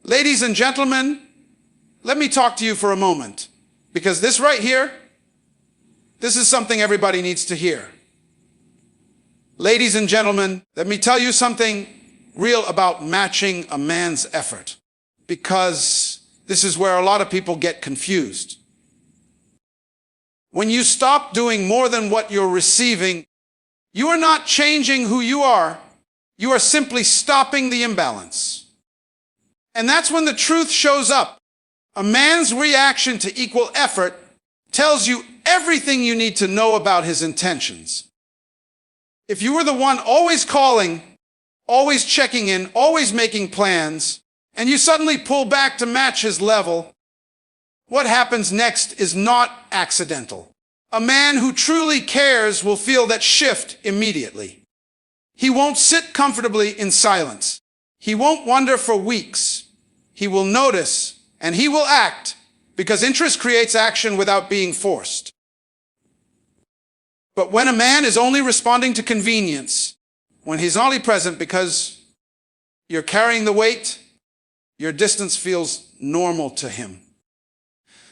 Ladies and gentlemen, let me talk to you for a moment, because this right here, this is something everybody needs to hear. Ladies and gentlemen, let me tell you something real about matching a man's effort, because this is where a lot of people get confused. When you stop doing more than what you're receiving, you are not changing who you are simply stopping the imbalance. And that's when the truth shows up. A man's reaction to equal effort tells you everything you need to know about his intentions. If you were the one always calling, always checking in, always making plans, and you suddenly pull back to match his level, what happens next is not accidental. A man who truly cares will feel that shift immediately. He won't sit comfortably in silence. He won't wonder for weeks. He will notice and he will act, because interest creates action without being forced. But when a man is only responding to convenience, when he's only present because you're carrying the weight, your distance feels normal to him.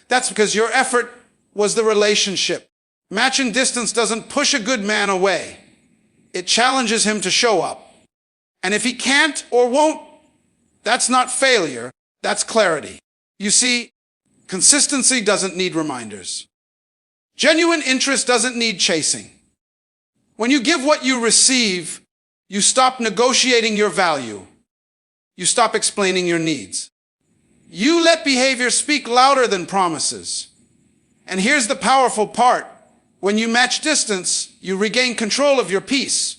That's because your effort was the relationship. Matching distance doesn't push a good man away. It challenges him to show up. And if he can't or won't, that's not failure, that's clarity. You see, consistency doesn't need reminders. Genuine interest doesn't need chasing. When you give what you receive, you stop negotiating your value. You stop explaining your needs. You let behavior speak louder than promises. And here's the powerful part. When you match distance, you regain control of your peace.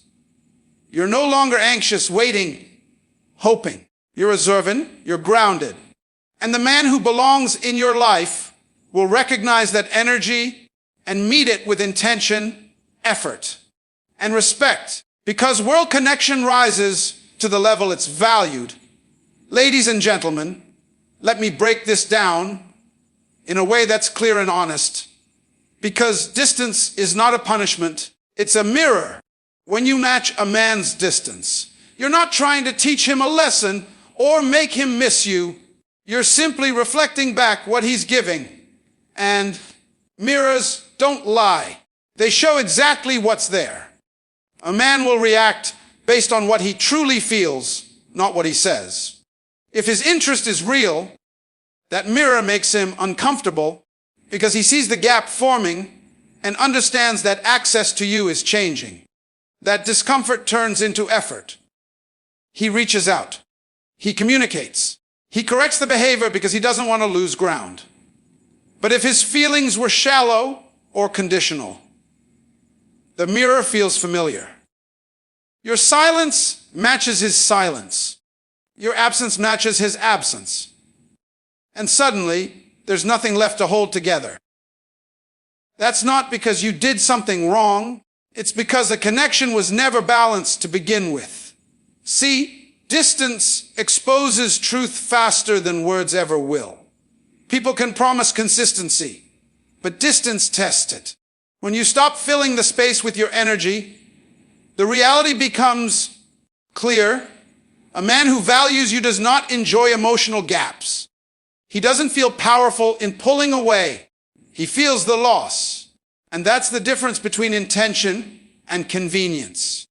You're no longer anxious, waiting, hoping. You're observant, you're grounded. And the man who belongs in your life will recognize that energy and meet it with intention, effort, and respect. Because world connection rises to the level it's valued. Ladies and gentlemen, let me break this down in a way that's clear and honest. Because distance is not a punishment, it's a mirror. When you match a man's distance, you're not trying to teach him a lesson or make him miss you. You're simply reflecting back what he's giving. And mirrors don't lie. They show exactly what's there. A man will react based on what he truly feels, not what he says. If his interest is real, that mirror makes him uncomfortable because he sees the gap forming and understands that access to you is changing. That discomfort turns into effort. He reaches out. He communicates. He corrects the behavior because he doesn't want to lose ground. But if his feelings were shallow or conditional, the mirror feels familiar. Your silence matches his silence. Your absence matches his absence. And suddenly, there's nothing left to hold together. That's not because you did something wrong. It's because the connection was never balanced to begin with. See, distance exposes truth faster than words ever will. People can promise consistency, but distance tests it. When you stop filling the space with your energy, the reality becomes clear. A man who values you does not enjoy emotional gaps. He doesn't feel powerful in pulling away. He feels the loss. And that's the difference between intention and convenience.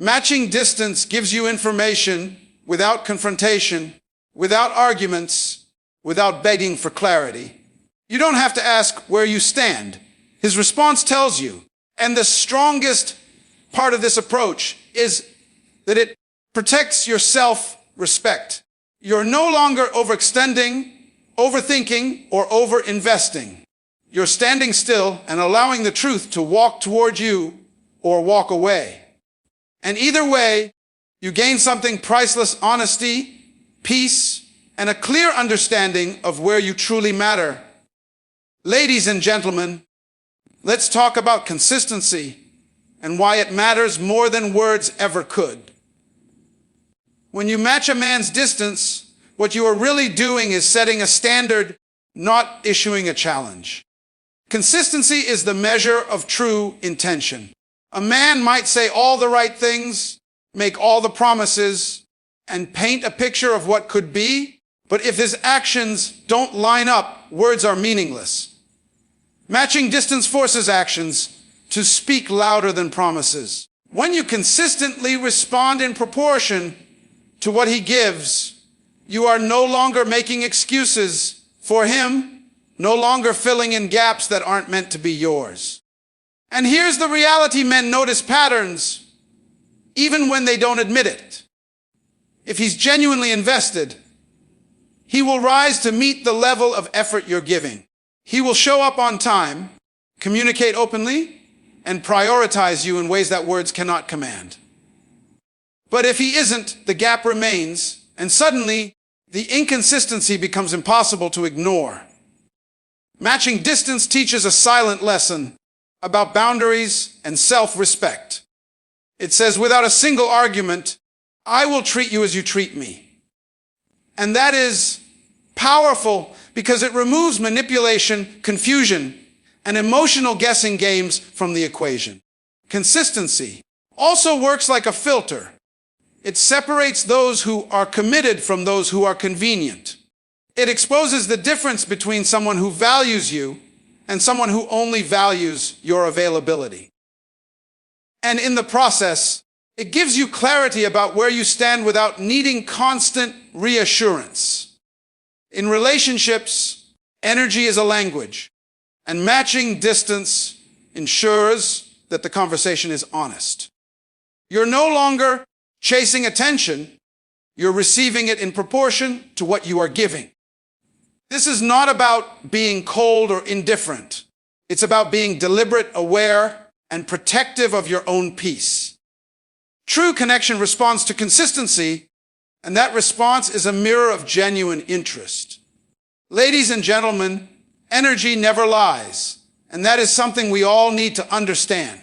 Matching distance gives you information without confrontation, without arguments, without begging for clarity. You don't have to ask where you stand. His response tells you. And the strongest part of this approach is that it protects your self-respect. You're no longer overextending, overthinking, or over-investing. You're standing still and allowing the truth to walk toward you or walk away. And either way, you gain something priceless: honesty, peace, and a clear understanding of where you truly matter. Ladies and gentlemen, let's talk about consistency and why it matters more than words ever could. When you match a man's distance, what you are really doing is setting a standard, not issuing a challenge. Consistency is the measure of true intention. A man might say all the right things, make all the promises, and paint a picture of what could be, But if his actions don't line up, words are meaningless. Matching distance forces actions to speak louder than promises. When you consistently respond in proportion to what he gives, you are no longer making excuses for him, no longer filling in gaps that aren't meant to be yours. And here's the reality: men notice patterns even when they don't admit it. If he's genuinely invested, he will rise to meet the level of effort you're giving. He will show up on time, communicate openly, and prioritize you in ways that words cannot command. But if he isn't, the gap remains, and suddenly the inconsistency becomes impossible to ignore. Matching distance teaches a silent lesson about boundaries and self-respect. It says, without a single argument, I will treat you as you treat me. And that is powerful because it removes manipulation, confusion, and emotional guessing games from the equation. Consistency also works like a filter. It separates those who are committed from those who are convenient. It exposes the difference between someone who values you and someone who only values your availability. And in the process, it gives you clarity about where you stand without needing constant reassurance. In relationships, energy is a language, and matching distance ensures that the conversation is honest. You're no longer chasing attention, you're receiving it in proportion to what you are giving. This is not about being cold or indifferent. It's about being deliberate, aware, and protective of your own peace. True connection responds to consistency, and that response is a mirror of genuine interest. Ladies and gentlemen, energy never lies, and that is something we all need to understand.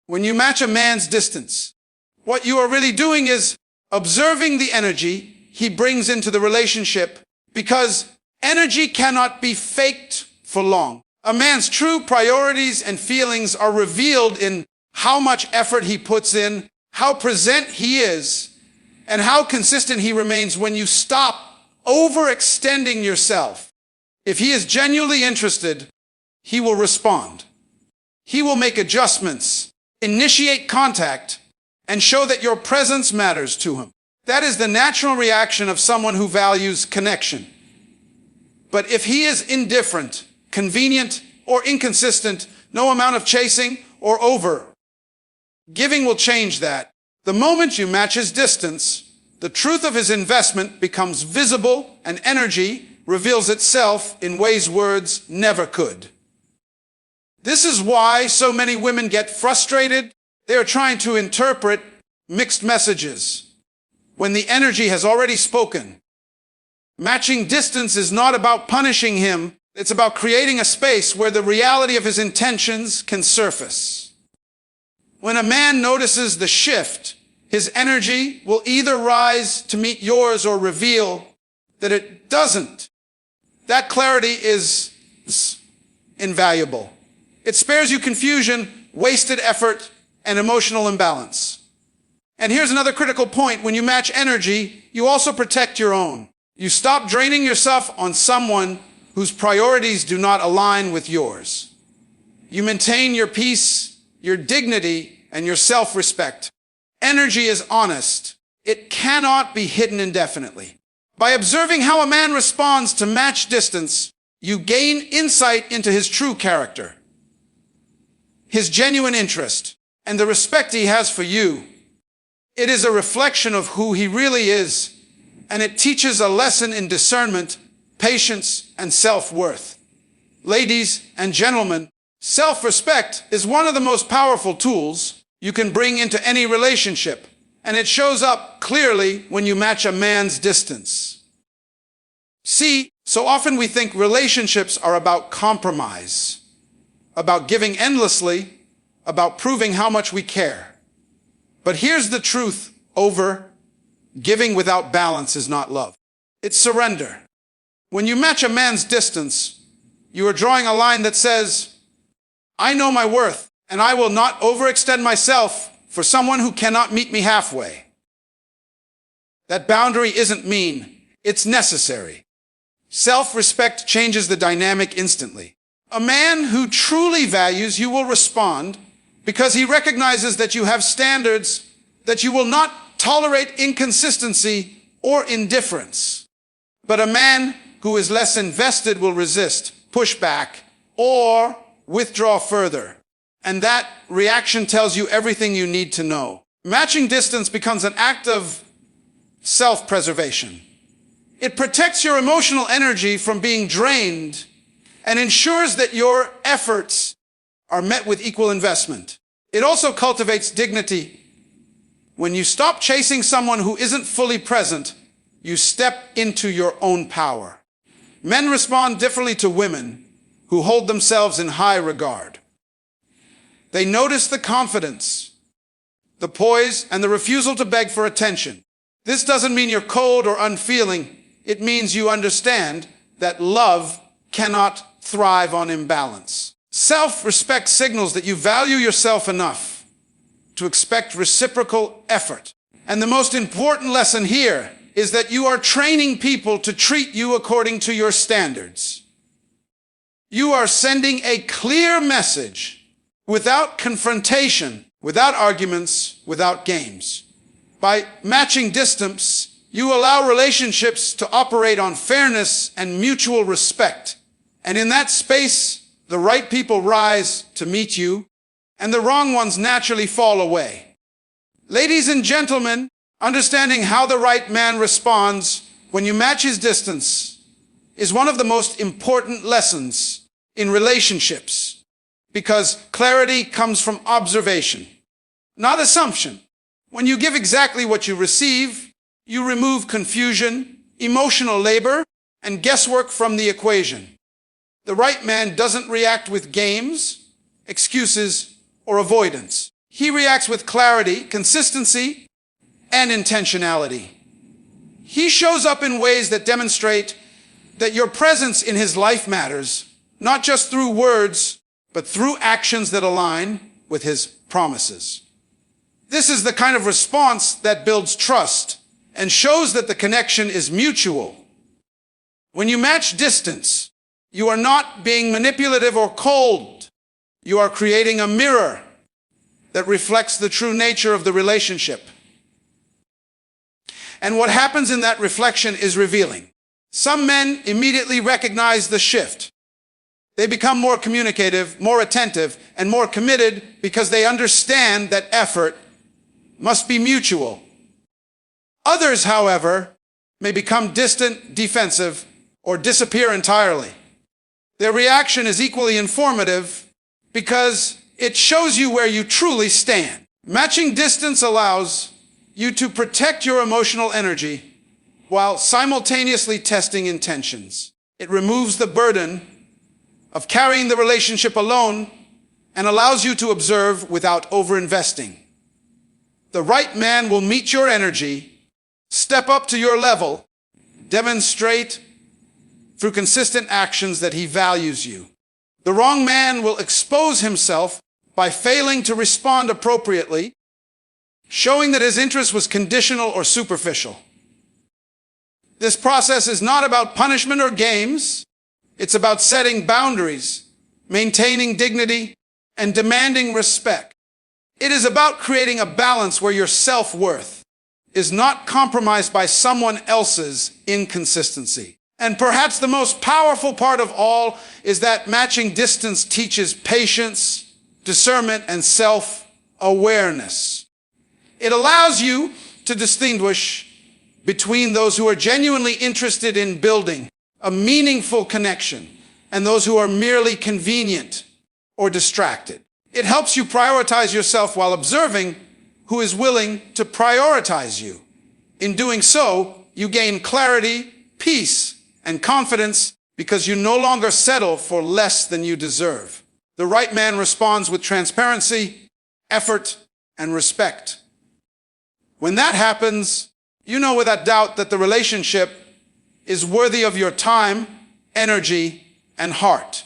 When you match a man's distance, what you are really doing is observing the energy he brings into the relationship, because energy cannot be faked for long. A man's true priorities and feelings are revealed in how much effort he puts in, how present he is, and how consistent he remains when you stop overextending yourself. If he is genuinely interested, he will respond. He will make adjustments, initiate contact, and show that your presence matters to him. That is the natural reaction of someone who values connection. But if he is indifferent, convenient, or inconsistent, no amount of chasing or over-giving will change that. The moment you match his distance, the truth of his investment becomes visible, and energy reveals itself in ways words never could. This is why so many women get frustrated. They are trying to interpret mixed messages when the energy has already spoken. Matching distance is not about punishing him. It's about creating a space where the reality of his intentions can surface. When a man notices the shift, his energy will either rise to meet yours or reveal that it doesn't. That clarity is invaluable. It spares you confusion, wasted effort, and emotional imbalance. And here's another critical point. When you match energy, you also protect your own. You stop draining yourself on someone whose priorities do not align with yours. You maintain your peace, your dignity, and your self-respect. Energy is honest. It cannot be hidden indefinitely. By observing how a man responds to match distance, you gain insight into his true character, his genuine interest, and the respect he has for you. It is a reflection of who he really is, and it teaches a lesson in discernment, patience, and self-worth. Ladies and gentlemen, self-respect is one of the most powerful tools you can bring into any relationship, and it shows up clearly when you match a man's distance. See, so often we think relationships are about compromise, about giving endlessly, about proving how much we care. But here's the truth: giving without balance is not love. It's surrender. When you match a man's distance, you are drawing a line that says, I know my worth, and I will not overextend myself for someone who cannot meet me halfway. That boundary isn't mean. It's necessary. Self-respect changes the dynamic instantly. A man who truly values you will respond because he recognizes that you have standards, that you will not tolerate inconsistency or indifference. But a man who is less invested will resist, push back, or withdraw further. And that reaction tells you everything you need to know. Matching distance becomes an act of self-preservation. It protects your emotional energy from being drained and ensures that your efforts are met with equal investment. It also cultivates dignity. When you stop chasing someone who isn't fully present, you step into your own power. Men respond differently to women who hold themselves in high regard. They notice the confidence, the poise, and the refusal to beg for attention. This doesn't mean you're cold or unfeeling. It means you understand that love cannot thrive on imbalance. Self-respect signals that you value yourself enough to expect reciprocal effort. And the most important lesson here is that you are training people to treat you according to your standards. You are sending a clear message without confrontation, without arguments, without games. By matching distance, you allow relationships to operate on fairness and mutual respect. And in that space, the right people rise to meet you, and the wrong ones naturally fall away. Ladies and gentlemen, understanding how the right man responds when you match his distance is one of the most important lessons in relationships, because clarity comes from observation, not assumption. When you give exactly what you receive, you remove confusion, emotional labor, and guesswork from the equation. The right man doesn't react with games, excuses, or avoidance. He reacts with clarity, consistency, and intentionality. He shows up in ways that demonstrate that your presence in his life matters, not just through words, but through actions that align with his promises. This is the kind of response that builds trust and shows that the connection is mutual. When you match distance, you are not being manipulative or cold. You are creating a mirror that reflects the true nature of the relationship. And what happens in that reflection is revealing. Some men immediately recognize the shift. They become more communicative, more attentive, and more committed because they understand that effort must be mutual. Others, however, may become distant, defensive, or disappear entirely. Their reaction is equally informative because it shows you where you truly stand. Matching distance allows you to protect your emotional energy while simultaneously testing intentions. It removes the burden of carrying the relationship alone and allows you to observe without overinvesting. The right man will meet your energy, step up to your level, demonstrate through consistent actions that he values you. The wrong man will expose himself by failing to respond appropriately, showing that his interest was conditional or superficial. This process is not about punishment or games. It's about setting boundaries, maintaining dignity, and demanding respect. It is about creating a balance where your self-worth is not compromised by someone else's inconsistency. And perhaps the most powerful part of all is that matching distance teaches patience, discernment, and self-awareness. It allows you to distinguish between those who are genuinely interested in building a meaningful connection and those who are merely convenient or distracted. It helps you prioritize yourself while observing who is willing to prioritize you. In doing so, you gain clarity, peace, and confidence because you no longer settle for less than you deserve. The right man responds with transparency, effort, and respect. When that happens, you know without doubt that the relationship is worthy of your time, energy, and heart.